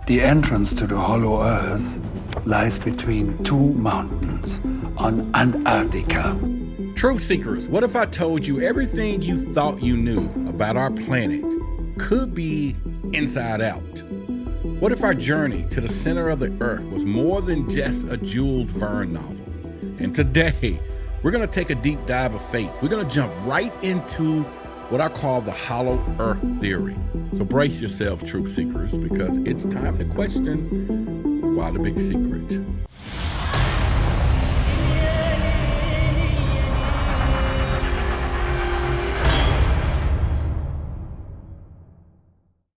The entrance to the hollow earth lies between two mountains on Antarctica. Truth seekers, what if I told you everything you thought you knew about our planet could be inside out? What if our journey to the center of the earth was more than just a Jules Verne novel? And today, we're going to take a deep dive of faith. We're going to jump right into what I call the hollow earth theory. So brace yourselves, truth seekers, because it's time to question why the big secret.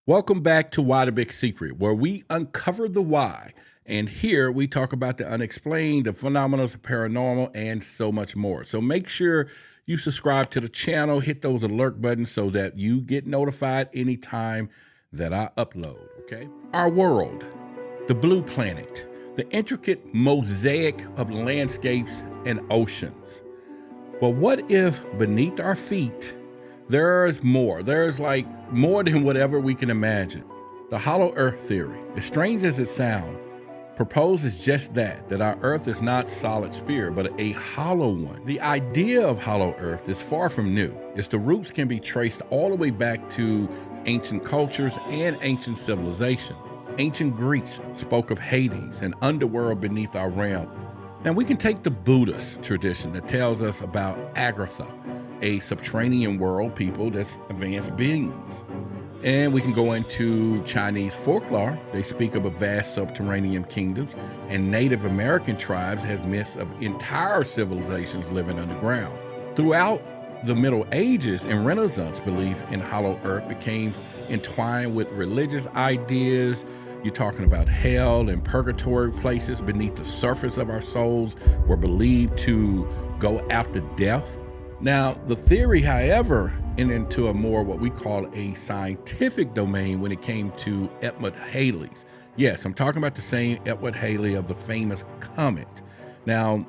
Welcome back to Why the Big Secret, where we uncover the why. And here we talk about the unexplained, the phenomena of paranormal, and so much more. So make sure you subscribe to the channel, hit those alert buttons so that you get notified anytime that I upload, okay? Our world, the blue planet, the intricate mosaic of landscapes and oceans. But what if beneath our feet, there's more? There's like more than whatever we can imagine. The hollow earth theory, as strange as it sounds, proposes just that our earth is not solid sphere, but a hollow one. The idea of hollow earth is far from new. Its roots can be traced all the way back to ancient cultures and ancient civilizations. Ancient Greeks spoke of Hades, an underworld beneath our realm. Now we can take the Buddhist tradition that tells us about Agartha, a subterranean world people that's advanced beings. And we can go into Chinese folklore. They speak of a vast subterranean kingdoms, and Native American tribes have myths of entire civilizations living underground. Throughout the Middle Ages and Renaissance, belief in hollow earth became entwined with religious ideas. You're talking about hell and purgatory, places beneath the surface of our souls were believed to go after death. Now, the theory, however, entered into a more what we call a scientific domain when it came to Edmund Halley's. Yes, I'm talking about the same Edward Halley of the famous comet. Now,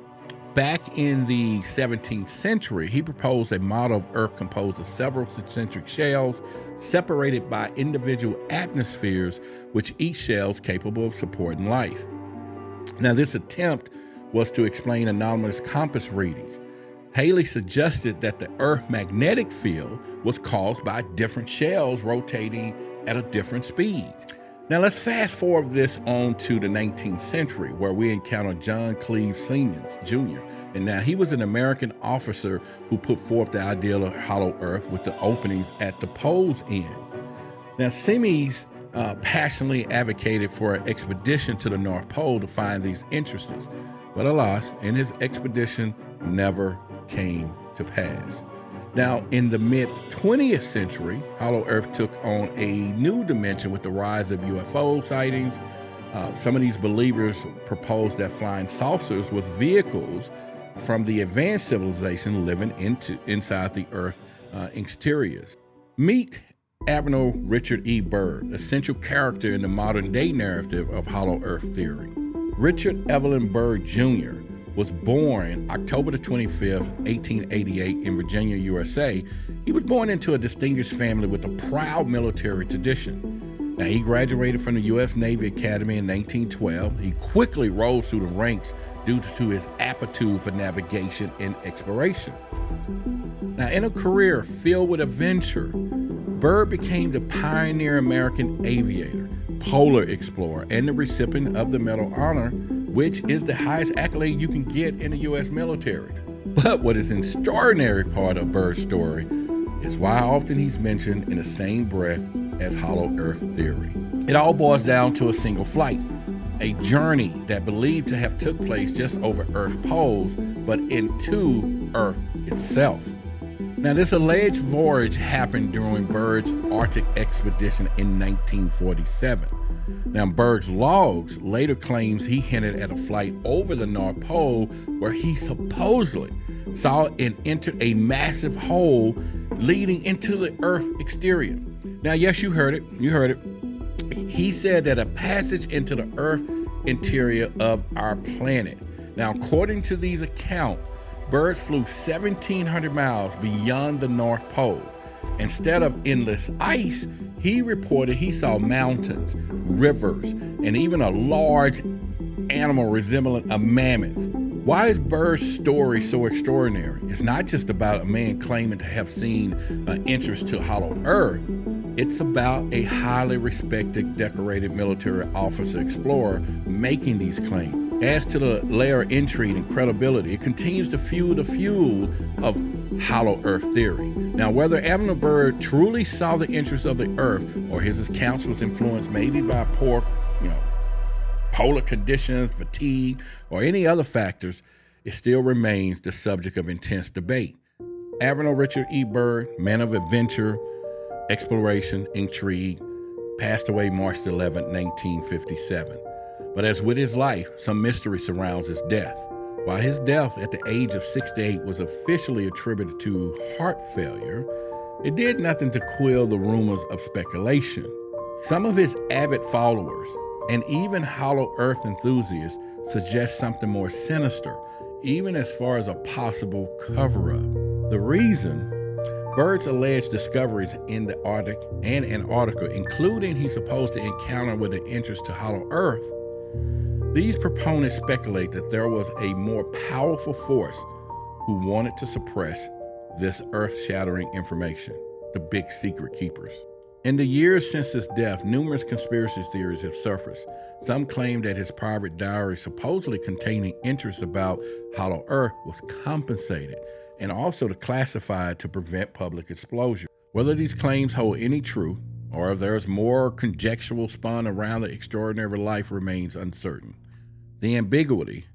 back in the 17th century, he proposed a model of Earth composed of several concentric shells separated by individual atmospheres, which each shell is capable of supporting life. Now, this attempt was to explain anomalous compass readings. Halley suggested that the Earth's magnetic field was caused by different shells rotating at a different speed. Now let's fast forward this on to the 19th century, where we encounter John Cleve Siemens Jr. And now he was an American officer who put forth the idea of hollow Earth with the openings at the pole's end. Now Siemens passionately advocated for an expedition to the North Pole to find these entrances, but alas, in his expedition never came to pass. Now, in the mid-20th century, hollow earth took on a new dimension with the rise of UFO sightings. Some of these believers proposed that flying saucers was vehicles from the advanced civilization living inside the Earth exteriors. Meet Admiral Richard E. Byrd, a central character in the modern-day narrative of hollow earth theory. Richard Evelyn Byrd Jr. was born October the 25th, 1888 in Virginia, USA. He was born into a distinguished family with a proud military tradition. Now, he graduated from the U.S. Navy Academy in 1912. He quickly rose through the ranks due to his aptitude for navigation and exploration. Now, in a career filled with adventure, Byrd became the pioneer American aviator, polar explorer, and the recipient of the Medal of Honor, which is the highest accolade you can get in the U.S. military. But what is an extraordinary part of Byrd's story is why often he's mentioned in the same breath as hollow earth theory. It all boils down to a single flight, a journey that believed to have took place just over Earth poles, but into Earth itself. Now, this alleged voyage happened during Byrd's Arctic expedition in 1947. Now, Byrd's logs later claims he hinted at a flight over the North Pole where he supposedly saw and entered a massive hole leading into the Earth exterior. Now, yes, you heard it. He said that a passage into the Earth interior of our planet. Now, according to these accounts, Byrd flew 1,700 miles beyond the North Pole. Instead of endless ice, he reported he saw mountains, rivers, and even a large animal resembling a mammoth. Why is Byrd's story so extraordinary? It's not just about a man claiming to have seen an entrance to hollow earth. It's about a highly respected, decorated military officer explorer making these claims. As to the layer of intrigue and credibility, it continues to fuel the fuel of hollow earth theory. Now, whether Admiral Byrd truly saw the entrance of the earth or his accounts was influenced maybe by poor, polar conditions, fatigue, or any other factors, it still remains the subject of intense debate. Admiral Richard E. Byrd, man of adventure, exploration, intrigue, passed away March 11, 1957. But as with his life, some mystery surrounds his death. While his death at the age of 68 was officially attributed to heart failure, it did nothing to quell the rumors of speculation. Some of his avid followers and even hollow earth enthusiasts suggest something more sinister, even as far as a possible cover-up. The reason? Byrd's alleged discoveries in the Arctic and Antarctica, including his supposed encounter with the entrance to hollow earth. These proponents speculate that there was a more powerful force who wanted to suppress this earth-shattering information, the big secret keepers. In the years since his death, numerous conspiracy theories have surfaced. Some claim that his private diary, supposedly containing entries about hollow earth, was compensated and also classified to prevent public exposure. Whether these claims hold any truth or if there's more conjectural spun around the extraordinary life remains uncertain. The ambiguity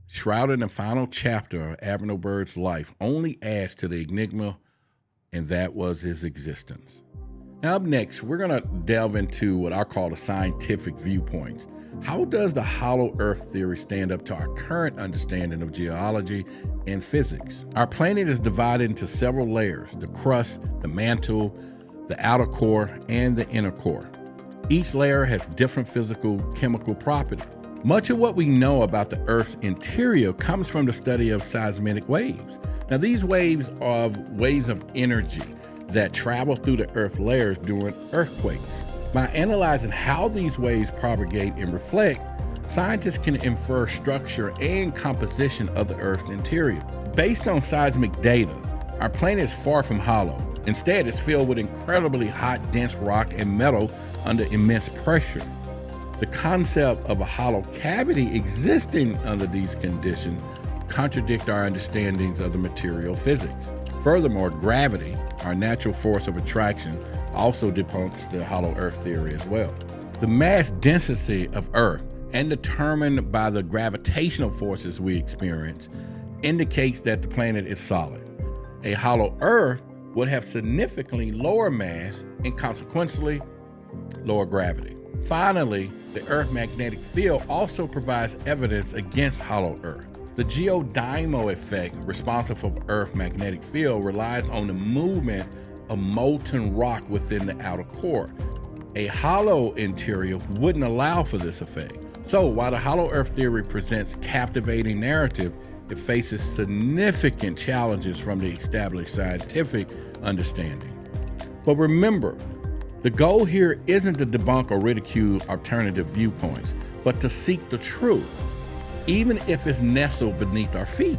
shrouded in the final chapter of Admiral Byrd's life only adds to the enigma, and that was his existence. Now up next, we're going to delve into what I call the scientific viewpoints. How does the hollow earth theory stand up to our current understanding of geology and physics? Our planet is divided into several layers: the crust, the mantle, the outer core, and the inner core. Each layer has different physical, chemical properties. Much of what we know about the Earth's interior comes from the study of seismic waves. Now, these waves are waves of energy that travel through the Earth layers during earthquakes. By analyzing how these waves propagate and reflect, scientists can infer structure and composition of the Earth's interior. Based on seismic data, our planet is far from hollow. Instead, it's filled with incredibly hot, dense rock and metal under immense pressure. The concept of a hollow cavity existing under these conditions contradict our understandings of the material physics. Furthermore, gravity, our natural force of attraction, also debunks the hollow earth theory as well. The mass density of Earth, and determined by the gravitational forces we experience, indicates that the planet is solid. A hollow Earth would have significantly lower mass and consequently lower gravity. Finally, the Earth's magnetic field also provides evidence against hollow Earth. The geodynamo effect responsible for Earth's magnetic field relies on the movement of molten rock within the outer core. A hollow interior wouldn't allow for this effect. So while the hollow Earth theory presents captivating narrative, it faces significant challenges from the established scientific understanding. But remember, the goal here isn't to debunk or ridicule alternative viewpoints, but to seek the truth, even if it's nestled beneath our feet.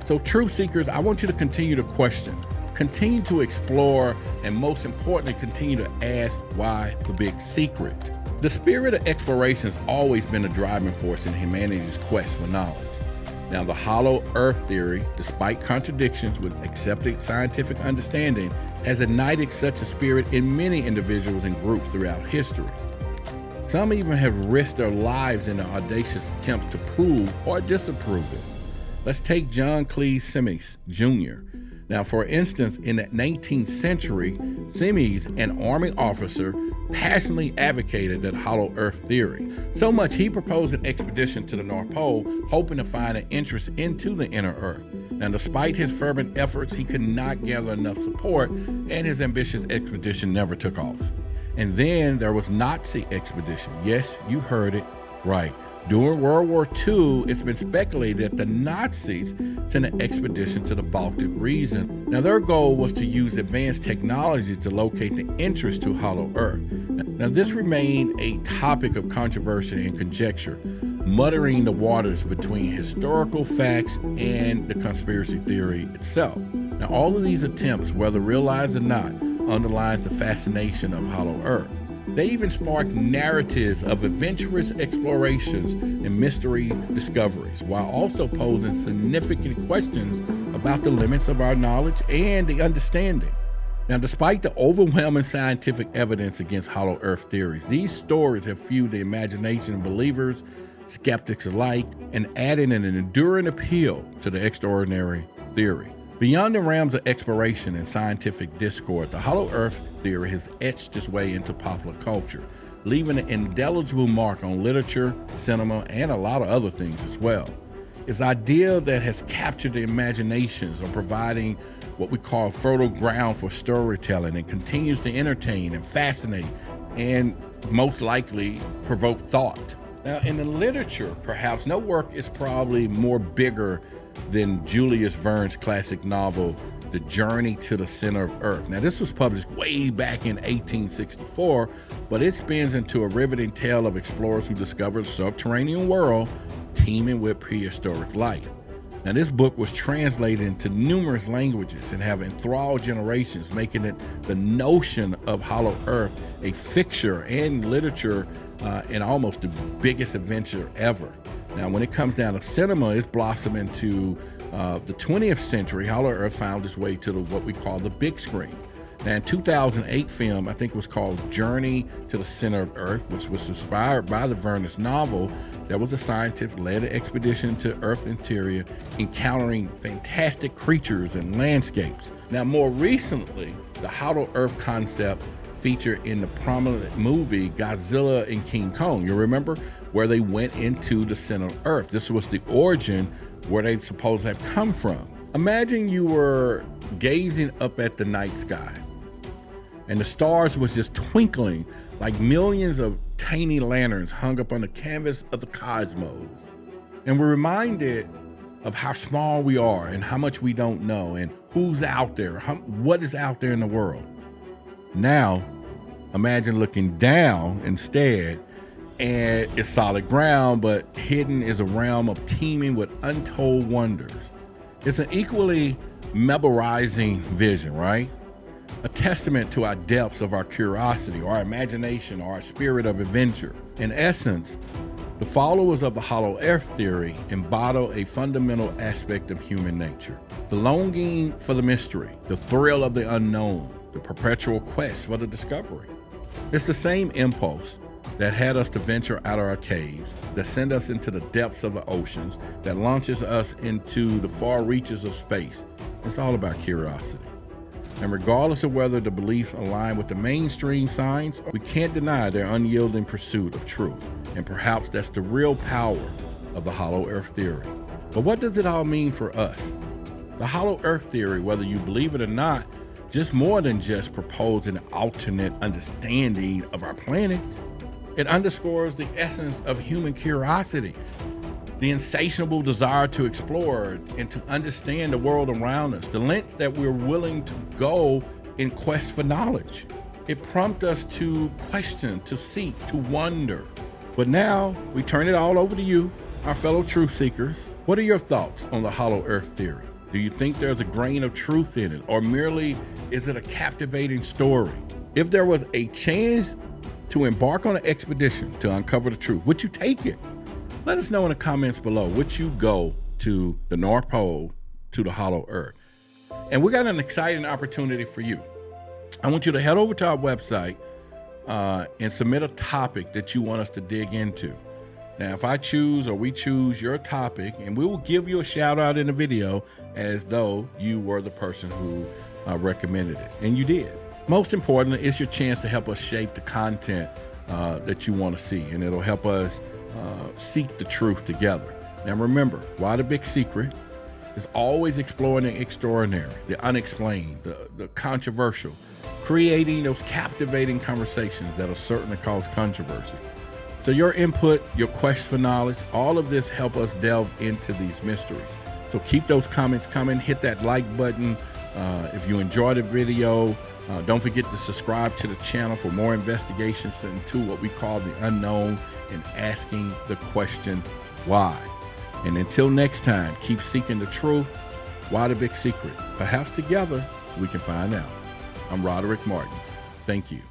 So truth seekers, I want you to continue to question, continue to explore, and most importantly, continue to ask why the big secret. The spirit of exploration has always been a driving force in humanity's quest for knowledge. Now, the hollow earth theory, despite contradictions with accepted scientific understanding, has ignited such a spirit in many individuals and groups throughout history. Some even have risked their lives in their audacious attempts to prove or disapprove it. Let's take John Cleese Symmes Jr. Now, for instance, in the 19th century, Symmes, an Army officer, passionately advocated that hollow earth theory. So much he proposed an expedition to the North Pole, hoping to find an entrance into the inner Earth. Now, despite his fervent efforts, he could not gather enough support, and his ambitious expedition never took off. And then there was Nazi expedition. Yes, you heard it right. During World War II, it's been speculated that the Nazis sent an expedition to the Baltic region. Now, their goal was to use advanced technology to locate the entrance to hollow Earth. Now, Now, this remained a topic of controversy and conjecture, muttering the waters between historical facts and the conspiracy theory itself. Now, all of these attempts, whether realized or not, underlines the fascination of Hollow Earth. They even sparked narratives of adventurous explorations and mystery discoveries, while also posing significant questions about the limits of our knowledge and the understanding. Now, despite the overwhelming scientific evidence against Hollow Earth theories, these stories have fueled the imagination of believers, skeptics alike, and added an enduring appeal to the extraordinary theory. Beyond the realms of exploration and scientific discourse, the Hollow Earth theory has etched its way into popular culture, leaving an indelible mark on literature, cinema, and a lot of other things as well. It's an idea that has captured the imaginations of providing what we call fertile ground for storytelling and continues to entertain and fascinate and most likely provoke thought. Now, in the literature, perhaps no work is probably more bigger than Julius Verne's classic novel, The Journey to the Center of Earth. Now, this was published way back in 1864, but it spins into a riveting tale of explorers who discovered a subterranean world teeming with prehistoric life. Now, this book was translated into numerous languages and have enthralled generations, making it the notion of Hollow Earth a fixture in literature and almost the biggest adventure ever. Now, when it comes down to cinema, it's blossomed into the 20th century. Hollow Earth found its way to what we call the big screen. Now, in 2008 film, I think it was called Journey to the Center of Earth, which was inspired by the Verne's novel. There was a scientist led an expedition to Earth's interior, encountering fantastic creatures and landscapes. Now, more recently, the Hollow Earth concept featured in the prominent movie Godzilla and King Kong. You remember? Where they went into the center of Earth. This was the origin where they supposed to have come from. Imagine you were gazing up at the night sky and the stars was just twinkling like millions of tiny lanterns hung up on the canvas of the cosmos. And we're reminded of how small we are and how much we don't know and who's out there, what is out there in the world. Now, imagine looking down instead, and it's solid ground, but hidden is a realm of teeming with untold wonders. It's an equally mesmerizing vision, right? A testament to our depths of our curiosity, our imagination, or our spirit of adventure. In essence, the followers of the Hollow Earth theory embody a fundamental aspect of human nature. The longing for the mystery, the thrill of the unknown, the perpetual quest for the discovery. It's the same impulse that had us to venture out of our caves, that send us into the depths of the oceans, that launches us into the far reaches of space. It's all about curiosity. And regardless of whether the beliefs align with the mainstream science, we can't deny their unyielding pursuit of truth. And perhaps that's the real power of the Hollow Earth theory. But what does it all mean for us? The Hollow Earth theory, whether you believe it or not, just more than just proposing an alternate understanding of our planet. It underscores the essence of human curiosity, the insatiable desire to explore and to understand the world around us, the length that we're willing to go in quest for knowledge. It prompts us to question, to seek, to wonder. But now we turn it all over to you, our fellow truth seekers. What are your thoughts on the Hollow Earth theory? Do you think there's a grain of truth in it, or merely is it a captivating story? If there was a chance to embark on an expedition to uncover the truth, would you take it? Let us know in the comments below. Would you go to the North Pole, to the Hollow Earth? And we got an exciting opportunity for you. I want you to head over to our website and submit a topic that you want us to dig into. Now, if I choose or we choose your topic, and we will give you a shout out in the video as though you were the person who recommended it, and you did. Most importantly, it's your chance to help us shape the content that you want to see, and it'll help us seek the truth together. Now remember, why the big secret is always exploring the extraordinary, the unexplained, the controversial, creating those captivating conversations that'll certainly cause controversy. So your input, your quest for knowledge, all of this help us delve into these mysteries. So keep those comments coming, hit that like button. If you enjoyed the video, Don't forget to subscribe to the channel for more investigations into what we call the unknown and asking the question, why? And until next time, keep seeking the truth. Why the big secret? Perhaps together we can find out. I'm Roderick Martin. Thank you.